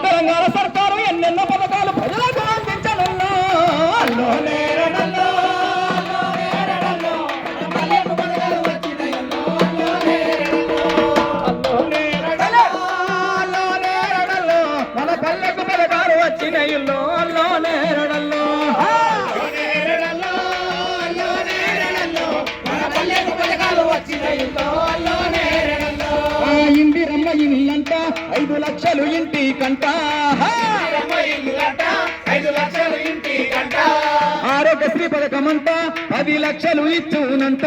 తెలంగాణ సర్కారు ఎన్నెన్నో పథకాలు ప్రజలకు అందించనున్నా అల్లో నేరడల్లో మన పల్లెకు పథకాలు వచ్చినాయిల్లో అల్లో నేరడల్లో ఇందిరమ్మ ఇల్లంట 5 లక్షలు ఇంటి కంట ఆరోగ్యశ్రీ పథకమంట 10 లక్షలు ఇచ్చునంట